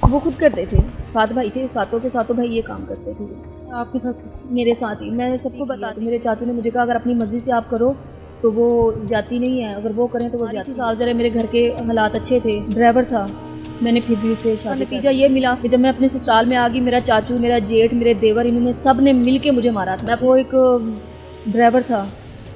वो खुद करते थे, 7 भाई थे, सातों के सातों भाई ये काम करते थे। आपके साथ? मेरे साथ ही, मैं सबको बताती हूँ। मेरे चाचू ने मुझे कहा अगर अपनी मर्ज़ी से आप करो तो वो ज़्यादती नहीं है, अगर वो करें तो वो ज़्यादती। साल ज़रा मेरे घर के हालात अच्छे थे, ड्राइवर था, मैंने फिर भी उसे शादी। नतीजा ये मिला कि जब मैं अपने ससुराल में आ गई, मेरा चाचू, मेरा जेठ, मेरे देवर, इन्होंने सब ने मिल के मुझे मारा था। मैं वो एक ड्राइवर था,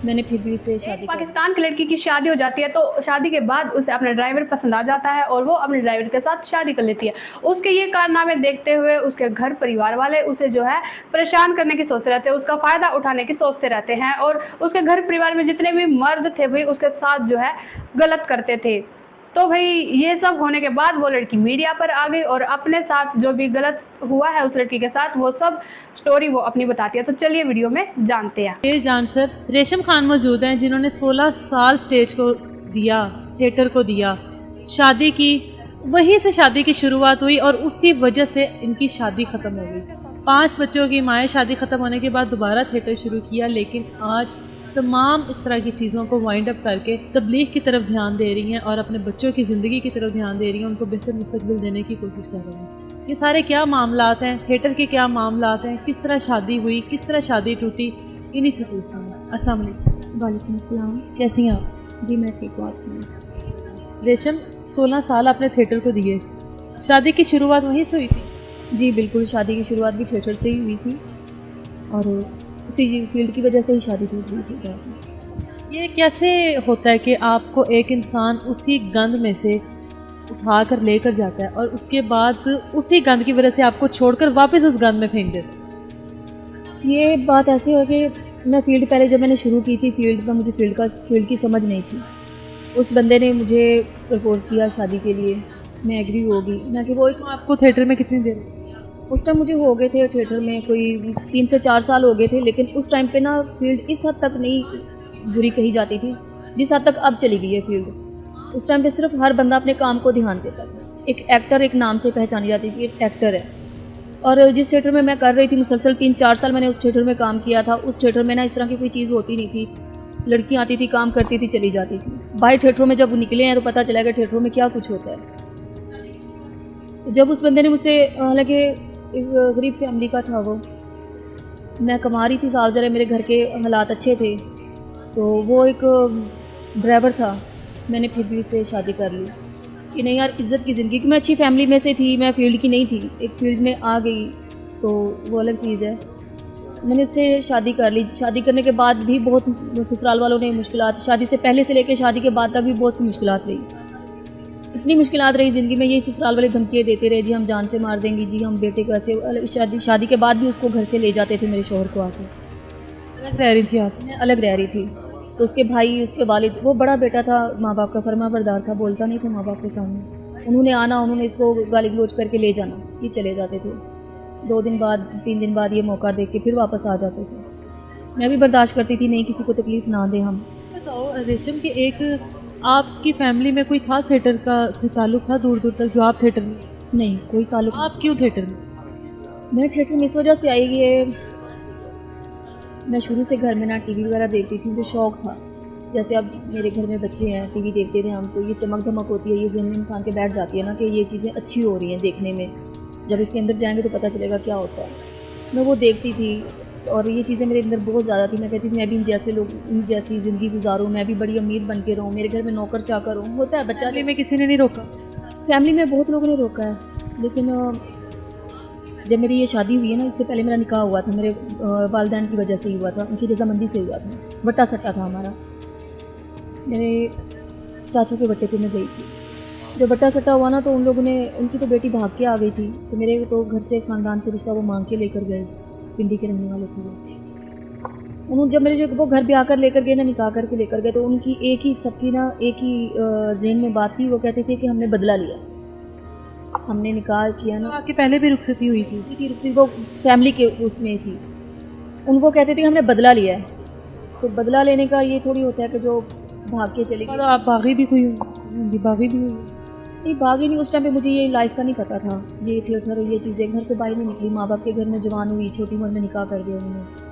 मैंने फिर भी उसे शादी। पाकिस्तान की लड़की की शादी हो जाती है तो शादी के बाद उसे अपना ड्राइवर पसंद आ जाता है और वो अपने ड्राइवर के साथ शादी कर लेती है। उसके ये कारनामे देखते हुए उसके घर परिवार वाले उसे जो है परेशान करने की सोचते रहते हैं, उसका फ़ायदा उठाने की सोचते रहते हैं और उसके घर परिवार में जितने भी मर्द थे भाई उसके साथ जो है गलत करते थे। तो भाई ये सब होने के बाद वो लड़की मीडिया पर आ गई और अपने साथ जो भी गलत हुआ है उस लड़की के साथ वो सब स्टोरी वो अपनी बताती है। तो चलिए वीडियो में जानते हैं। स्टेज डांसर रेशम खान मौजूद हैं जिन्होंने 16 साल स्टेज को दिया, थिएटर को दिया, शादी की, वहीं से शादी की शुरुआत हुई और उसी वजह से इनकी शादी ख़त्म हो गई। 5 बच्चों की माएँ शादी ख़त्म होने के बाद दोबारा थिएटर शुरू किया, लेकिन आज तमाम इस तरह की चीज़ों को वाइंड अप करके तबलीग की तरफ ध्यान दे रही हैं और अपने बच्चों की ज़िंदगी की तरफ ध्यान दे रही हैं, उनको बेहतर मुस्तकबिल देने की कोशिश कर रही हैं। ये सारे क्या मामलात हैं, थिएटर के क्या मामलात हैं, किस तरह शादी हुई, किस तरह शादी टूटी, इन्हीं से पूछना है। अस्सलाम वालेकुम। वालेकुम अस्सलाम। कैसी हैं आप? जी मैं ठीक हूँ, आप सुनाएं। रेशम, 16 साल आपने थिएटर को दिए, शादी की शुरुआत वहीं से हुई थी? जी बिल्कुल, शादी की शुरुआत भी थिएटर से ही हुई थी और उसी फील्ड की वजह से ही शादी टूट गई थी। ये कैसे होता है कि आपको एक इंसान उसी गंद में से उठा कर लेकर जाता है और उसके बाद उसी गंद की वजह से आपको छोड़कर वापस उस गंद में फेंक देता है? ये बात ऐसी है कि मैं फील्ड, पहले जब मैंने शुरू की थी फील्ड में, मुझे फील्ड की समझ नहीं थी। उस बंदे ने मुझे प्रपोज़ किया शादी के लिए, मैं एग्री हो गई। मैं कि वो आपको थिएटर में कितनी देर? उस टाइम मुझे हो गए थे थिएटर में कोई 3 से 4 साल हो गए थे, लेकिन उस टाइम पे ना फील्ड इस हद तक नहीं बुरी कही जाती थी जिस हद तक अब चली गई है फील्ड। उस टाइम पे सिर्फ हर बंदा अपने काम को ध्यान देता था। एक एक्टर एक नाम से पहचानी जाती थी, एक एक्टर है। और जिस थिएटर में मैं कर रही थी मुसलसल 3-4 साल मैंने उस थिएटर में काम किया था, उस थिएटर में ना इस तरह की कोई चीज़ होती नहीं थी। लड़कियाँ आती थी, काम करती थी, चली जाती थी। बाहर थिएटरों में जब निकले हैं तो पता चला कि थिएटरों में क्या कुछ होता है। जब उस बंदे ने मुझसे, हालांकि एक गरीब फैमिली का था वो, मैं कमा रही थी, साल ज़रा मेरे घर के हालात अच्छे थे, तो वो एक ड्राइवर था, मैंने फिर भी उससे शादी कर ली कि नहीं यार इज़्ज़त की ज़िंदगी, कि मैं अच्छी फैमिली में से थी, मैं फील्ड की नहीं थी, एक फील्ड में आ गई तो वो अलग चीज़ है। मैंने उससे शादी कर ली। शादी करने के बाद भी बहुत ससुराल वालों ने मुश्किलात, शादी से पहले से लेकर शादी के बाद तक भी बहुत सी मुश्किलात रही। इतनी मुश्किलात रही ज़िंदगी में, यही ससुराल वाले धमकियाँ देते रहे, जी हम जान से मार देंगे, जी हम बेटे को ऐसे। शादी के बाद भी उसको घर से ले जाते थे मेरे शौहर को आके। अलग रह रही थी आप? मैं अलग रह रही थी, तो उसके भाई, उसके वालिद, वो बड़ा बेटा था, माँ बाप का फरमाबरदार था, बोलता नहीं था माँ बाप के सामने। उन्होंने आना, उन्होंने इसको गाली गलौज करके ले जाना, ये चले जाते थे। 2 दिन बाद 3 दिन बाद ये मौका देख के फिर वापस आ जाते थे। मैं भी बर्दाश्त करती थी, नहीं किसी को तकलीफ़ ना दें हम। बताओ रेशम की, एक आपकी फैमिली में कोई था थिएटर का ताल्लुक था दूर दूर तक जो आप थिएटर में? नहीं, कोई ताल्लुक। आप क्यों थिएटर में? मैं थिएटर में इस वजह से आई कि मैं शुरू से घर में ना टीवी वगैरह देखती थी, मुझे शौक़ था। जैसे अब मेरे घर में बच्चे हैं, टीवी देखते थे हम, तो ये चमक धमक होती है, ये ज़हन में इंसान के बैठ जाती है ना कि ये चीज़ें अच्छी हो रही हैं देखने में, जब इसके अंदर जाएंगे तो पता चलेगा क्या होता है। मैं वो देखती थी और ये चीज़ें मेरे अंदर बहुत ज़्यादा थी। मैं कहती थी मैं भी इन जैसे लोग, इन जैसी ज़िंदगी गुजारूँ, मैं भी बड़ी अमीर बन के रहूँ, मेरे घर में नौकर चाकर हूँ। होता है बच्चा, में किसी ने नहीं रोका? फैमिली में बहुत लोगों ने रोका है, लेकिन जब मेरी ये शादी हुई है ना, इससे पहले मेरा निकाह हुआ था, मेरे वालिदैन की वजह से ही हुआ था, उनकी रजामंदी से हुआ था, बट्टा सट्टा था हमारा। मेरे चाचू के बट्टे पे मैं गई थी, जब बट्टा सट्टा हुआ ना तो उन लोगों ने, उनकी तो बेटी भाग के आ गई थी, तो मेरे तो घर से ख़ानदान से रिश्ता वो मांग के लेकर गए, पिंडी के रहने वाले थे वो। उन्होंने जब मेरे वो घर ब्याह कर लेकर गए ना, निकाह करके लेकर गए, तो उनकी एक ही, सबकी ना एक ही जहन में बात थी। वो कहते थे कि हमने बदला लिया, हमने निकाह किया ना। आपके पहले भी रुखसती हुई थी? रुखसती वो फैमिली के उसमें थी, उनको कहते थे हमने बदला लिया है। तो बदला लेने का ये थोड़ी होता है कि जो भाग के चले गए। आप बागी भी हुई? बागी भी हुई? नहीं, बागी नहीं। उस टाइम पे मुझे ये लाइफ का नहीं पता था, ये थिएटर ये चीज़ें, घर से बाहर नहीं निकली, माँ बाप के घर में जवान हुई, छोटी उम्र में निकाह कर दिया उन्होंने।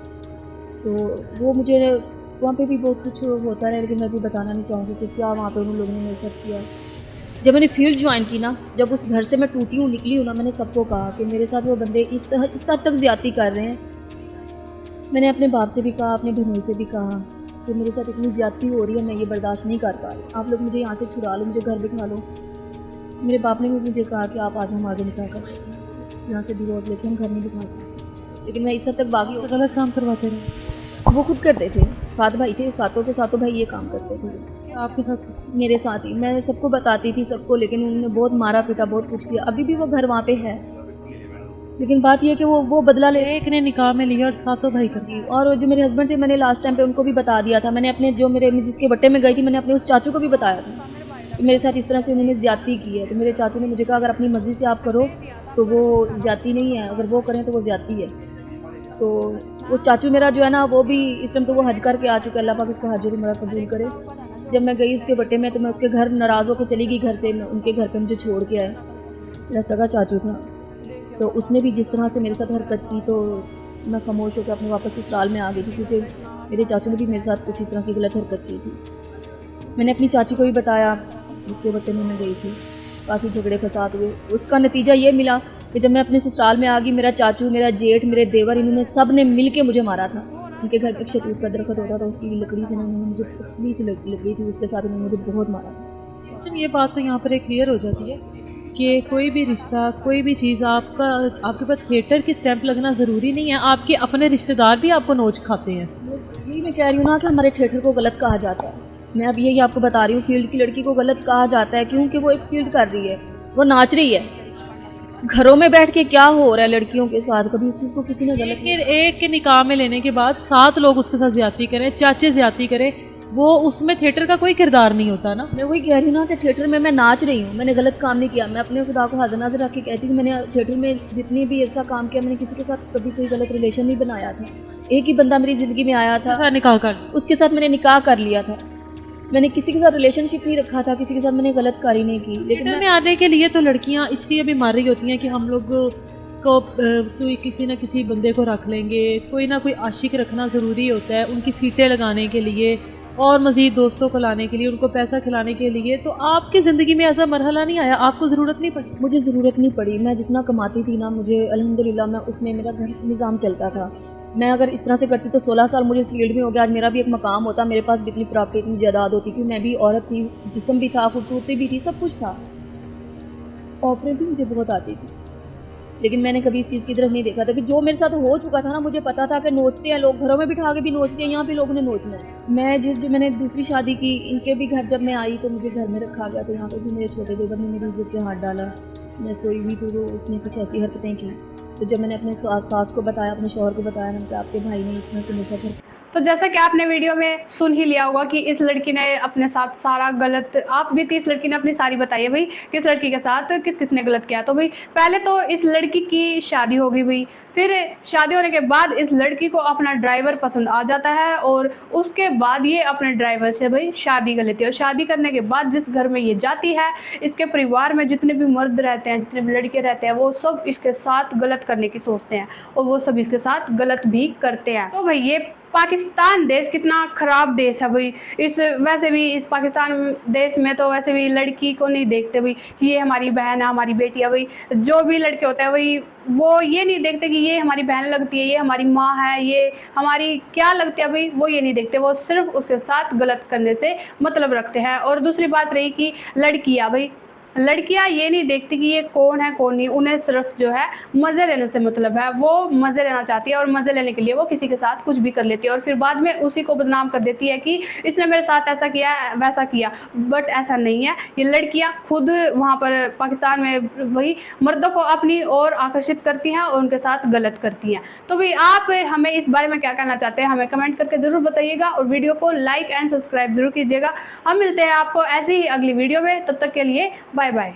तो वो मुझे वहाँ पे भी बहुत कुछ होता है, लेकिन मैं भी बताना नहीं चाहूँगी कि क्या वहाँ पे उन लोगों ने मेरे साथ किया। जब मैंने फील्ड ज्वाइन की ना, जब उस घर से मैं टूटी हूँ, निकली हूँ ना, मैंने सबको कहा कि मेरे साथ वो बंदे इस हद तक ज़्यादती कर रहे हैं। मैंने अपने बाप से भी कहा, अपने बहनों से भी कहा कि मेरे साथ इतनी ज़्यादती हो रही है, मैं ये बर्दाश्त नहीं कर पा रही, आप लोग मुझे यहाँ से छुड़ा लो, मुझे घर बिठा लो। मेरे बाप ने भी मुझे कहा कि आप आज हम आगे निकाल कर यहाँ से डिवोर्स लेके हम घर नहीं बिठा सकते, लेकिन मैं इस हद तक बागी तो गलत काम करवाते रहे। वो खुद करते थे, 7 भाई थे, सातों के सातों भाई ये काम करते थे आपके साथ? मेरे साथ ही। मैं सबको बताती थी सबको, लेकिन उन्होंने बहुत मारा पीटा, बहुत कुछ किया। अभी भी वो घर वहाँ पे है, लेकिन बात यह है कि वो बदला ले। एक ने निकाह में लिया और सातों भाई कर दिए। और जो मेरे हस्बैंड थे, मैंने लास्ट टाइम पे उनको भी बता दिया था। मैंने अपने जो मेरे जिसके बट्टे में गई थी, मैंने अपने उस चाचू को भी बताया था कि मेरे साथ इस तरह से उन्होंने ज़्यादती की है। तो मेरे चाचू ने मुझे कहा अगर अपनी मर्ज़ी से आप करो तो वो ज़्यादती नहीं है, अगर वो करें तो वो ज़्यादती है। तो वो चाचू मेरा जो है ना, वो भी इस टाइम तो वो हज करके आ चुका है, अल्लाह पाक उसको हज और उम्रा कबूल करे। जब मैं गई उसके बट्टे में तो मैं उसके घर नाराज़ होकर चली गई घर से, उनके घर पे मुझे छोड़ के आए। मेरा सगा चाचू था, तो उसने भी जिस तरह से मेरे साथ हरकत की तो मैं खामोश होकर अपने वापस ससुराल में आ गई थी, क्योंकि मेरे चाचू ने भी मेरे साथ कुछ इस तरह की गलत हरकत की थी। मैंने अपनी चाची को भी बताया जिसके बट्टे में मैं गई थी, काफ़ी झगड़े फसाद हुए। उसका नतीजा ये मिला कि जब मैं अपने ससुराल में आ गई, मेरा चाचू, मेरा जेठ, मेरे देवर, इन्होंने सब ने मिल के मुझे मारा था। उनके घर पे एक शतूत का दरख्त होता था, उसकी लकड़ी से उन्होंने मुझे पतली सी लकड़ी थी, उसके साथ उन्होंने मुझे बहुत मारा था। अच्छा, ये बात तो यहाँ पर एक क्लियर हो जाती है कि कोई भी रिश्ता, कोई भी चीज़ आपके पास थिएटर की स्टैंप लगना ज़रूरी नहीं है। आपके अपने रिश्तेदार भी आपको नोच खाते हैं। यही मैं कह रही हूँ ना कि हमारे थिएटर को गलत कहा जाता है। मैं अब यही आपको बता रही हूँ, फील्ड की लड़की को गलत कहा जाता है क्योंकि वो एक फील्ड कर रही है, वो नाच रही है। घरों में बैठ के क्या हो रहा है लड़कियों के साथ, कभी उस चीज़ को किसी ने गलत एक के निकाह में लेने के बाद 7 लोग उसके साथ ज्यादती करें, चाचे ज्यादती करें, वो उसमें थिएटर का कोई किरदार नहीं होता ना। मैं वही कह रही हूँ ना कि थिएटर में मैं नाच रही हूँ, मैंने गलत काम नहीं किया। मैं अपने खुदा को हाजिर नाजिर रख के कहती हूँ, मैंने थिएटर में जितनी भी अरसा काम किया, मैंने किसी के साथ कभी कोई गलत रिलेशन नहीं बनाया था। एक ही बंदा मेरी ज़िंदगी में आया था, निकाह कर, उसके साथ मैंने निकाह कर लिया था। मैंने किसी के साथ रिलेशनशिप नहीं रखा था, किसी के साथ मैंने गलत कारी नहीं की। लेकिन थिएटर में आने के लिए तो लड़कियां इसलिए भी मार रही होती हैं कि हम लोग को कोई किसी न किसी बंदे को रख लेंगे, कोई ना कोई आशिक रखना ज़रूरी होता है उनकी सीटें लगाने के लिए और मज़ीद दोस्तों को लाने के लिए, उनको पैसा खिलाने के लिए। तो आपकी ज़िंदगी में ऐसा मरहला नहीं आया, आपको ज़रूरत नहीं पड़ी? मुझे ज़रूरत नहीं पड़ी। मैं जितना कमाती थी ना, मुझे अल्हम्दुलिल्लाह मैं उसमें मेरा घर निज़ाम चलता था। मैं अगर इस तरह से करती तो 16 साल मुझे इस फील्ड में हो गया, आज मेरा भी एक मकाम होता, मेरे पास भी इतनी प्रॉपर्टी, इतनी जायदाद होती, क्योंकि मैं भी औरत थी, जिस्म भी था, खूबसूरती भी थी, सब कुछ था, ऑफरें भी मुझे बहुत आती थी। लेकिन मैंने कभी इस चीज़ की तरफ नहीं देखा था कि जो मेरे साथ हो चुका था ना, मुझे पता था कि नोचते हैं लोग, घरों में बिठा के भी नोचते हैं, यहाँ भी लोगों ने नोचना है। मैं जो मैंने दूसरी शादी की, इनके भी घर जब मैं आई तो मुझे घर में रखा गया, तो यहाँ पर भी मेरे छोटे देवर ने मेरी इज्जत पे हाथ डाला। मैं सोई हुई तो उसने कुछ ऐसी हरकतें की, तो जब मैंने अपने सास को बताया, अपने शौहर को बताया, मैंने कहा आपके भाई ने इस तरह से मेरे साथ। तो जैसा कि आपने वीडियो में सुन ही लिया होगा कि इस लड़की ने अपने साथ सारा गलत, आप भी थी, इस लड़की ने अपनी सारी बताई है भाई किस लड़की के साथ किस किस ने गलत किया। तो भाई पहले तो इस लड़की की शादी हो गई भाई, फिर शादी होने के बाद इस लड़की को अपना ड्राइवर पसंद आ जाता है और उसके बाद ये अपने ड्राइवर से भाई शादी कर लेती है। और शादी करने के बाद जिस घर में ये जाती है, इसके परिवार में जितने भी मर्द रहते हैं, जितने भी लड़के रहते हैं, वो सब इसके साथ गलत करने की सोचते हैं और वो सब इसके साथ गलत भी करते हैं। तो भाई ये पाकिस्तान देश कितना ख़राब देश है भाई। वैसे भी इस पाकिस्तान देश में तो वैसे भी लड़की को नहीं देखते भाई कि ये हमारी बहन है, हमारी बेटी है भाई। जो भी लड़के होते हैं भाई वो ये नहीं देखते कि ये हमारी बहन लगती है, ये हमारी माँ है, ये हमारी क्या लगती है भाई, वो ये नहीं देखते। वो सिर्फ उसके साथ गलत करने से मतलब रखते हैं। और दूसरी बात रही कि लड़कियाँ भाई, लड़कियां ये नहीं देखती कि ये कौन है कौन नहीं, उन्हें सिर्फ जो है मज़े लेने से मतलब है। वो मज़े लेना चाहती है और मज़े लेने के लिए वो किसी के साथ कुछ भी कर लेती है और फिर बाद में उसी को बदनाम कर देती है कि इसने मेरे साथ ऐसा किया वैसा किया। बट ऐसा नहीं है, ये लड़कियां खुद वहाँ पर पाकिस्तान में वही मर्दों को अपनी ओर आकर्षित करती हैं और उनके साथ गलत करती हैं। तो भाई आप हमें इस बारे में क्या कहना चाहते हैं, हमें कमेंट करके ज़रूर बताइएगा और वीडियो को लाइक एंड सब्सक्राइब ज़रूर कीजिएगा। हम मिलते हैं आपको ऐसे ही अगली वीडियो में, तब तक के लिए बाय बाय।